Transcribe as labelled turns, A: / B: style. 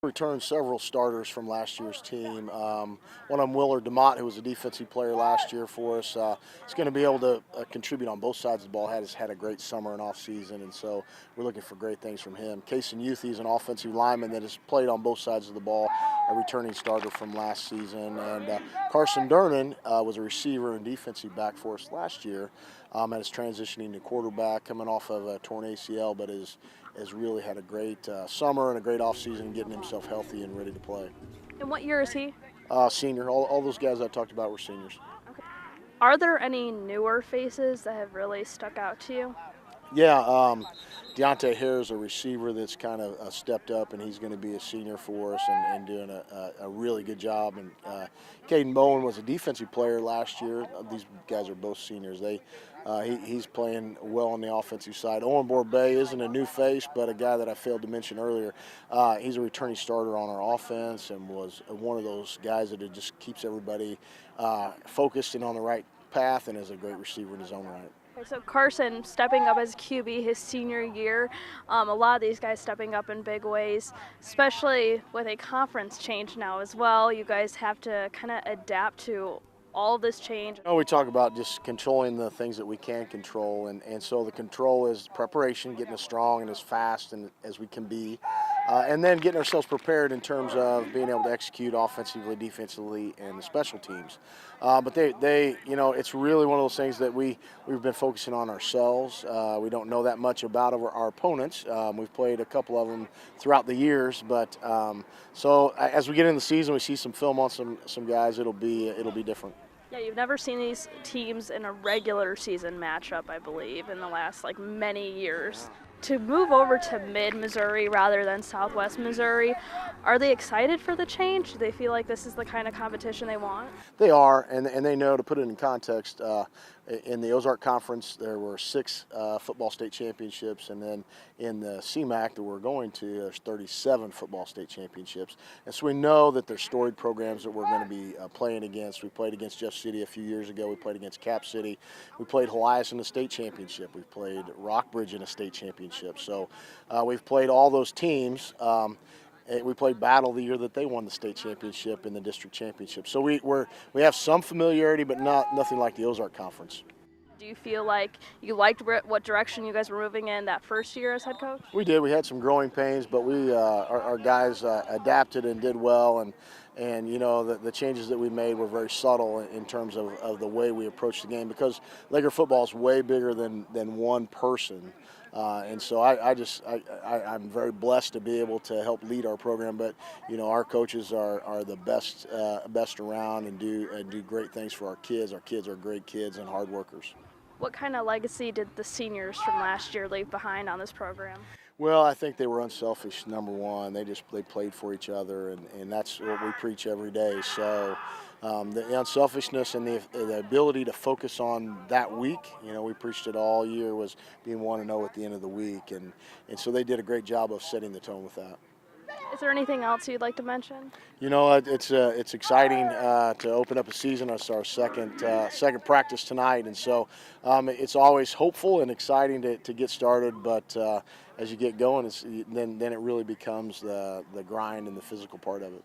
A: Returned several starters from last year's team. One of them, Willard DeMott, who was a defensive player last year for us, is going to be able to contribute on both sides of the ball. Has had a great summer and off season, and so we're looking for great things from him. Kason Youth, he's an offensive lineman that has played on both sides of the ball, a returning starter from last season. And Carson Durnan was a receiver and defensive back for us last year, and is transitioning to quarterback, coming off of a torn ACL, but has really had a great summer and a great offseason, getting himself healthy and ready to play.
B: And what year is he?
A: Senior. All those guys I talked about were seniors.
B: Okay. Are there any newer faces that have really stuck out to you?
A: Yeah, Deontay Hare is a receiver that's kind of stepped up, and he's going to be a senior for us and doing a really good job. And Caden Bowen was a defensive player last year. These guys are both seniors. He's playing well on the offensive side. Owen Borbay isn't a new face, but a guy that I failed to mention earlier. He's a returning starter on our offense and was one of those guys that just keeps everybody focused and on the right path, and is a great receiver in his own right.
B: So Carson stepping up as QB his senior year, a lot of these guys stepping up in big ways, especially with a conference change now as well. You guys have to kind of adapt to all this change.
A: We talk about just controlling the things that we can control, and so the control is preparation, getting as strong and as fast and as we can be, and then getting ourselves prepared in terms of being able to execute offensively, defensively, and the special teams. But it's really one of those things that we've been focusing on ourselves. We don't know that much about our opponents. We've played a couple of them throughout the years, but so as we get in the season, we see some film on some guys. It'll be different.
B: Yeah, you've never seen these teams in a regular season matchup, I believe, in the last many years. To move over to mid-Missouri rather than Southwest Missouri, are they excited for the change? Do they feel like this is the kind of competition they want?
A: They are, and they know. To put it in context, in the Ozark Conference, there were 6 football state championships, and then in the CMAC that we're going to, there's 37 football state championships. And so we know that there's storied programs that we're going to be playing against. We played against Jeff City a few years ago. We played against Cap City. We played Helias in the state championship. We played Rockbridge in a state championship. So we've played all those teams. We played Battle the year that they won the state championship and the district championship. So we have some familiarity, but nothing like the Ozark Conference.
B: Do you feel like you liked what direction you guys were moving in that first year as head coach?
A: We did. We had some growing pains, but our guys adapted and did well. And the changes that we made were very subtle in terms of the way we approach the game, because Laker football is way bigger than one person. And so I'm very blessed to be able to help lead our program. But our coaches are the best around and do great things for our kids. Our kids are great kids and hard workers.
B: What kind of legacy did the seniors from last year leave behind on this program?
A: Well, I think they were unselfish, number one. They played for each other, and that's what we preach every day. So the unselfishness and the ability to focus on that week, we preached it all year, was being 1-0 at the end of the week. And so they did a great job of setting the tone with that.
B: Is there anything else you'd like to mention?
A: It's exciting to open up a season. It's our second practice tonight, and so it's always hopeful and exciting to get started. But as you get going, then it really becomes the grind and the physical part of it.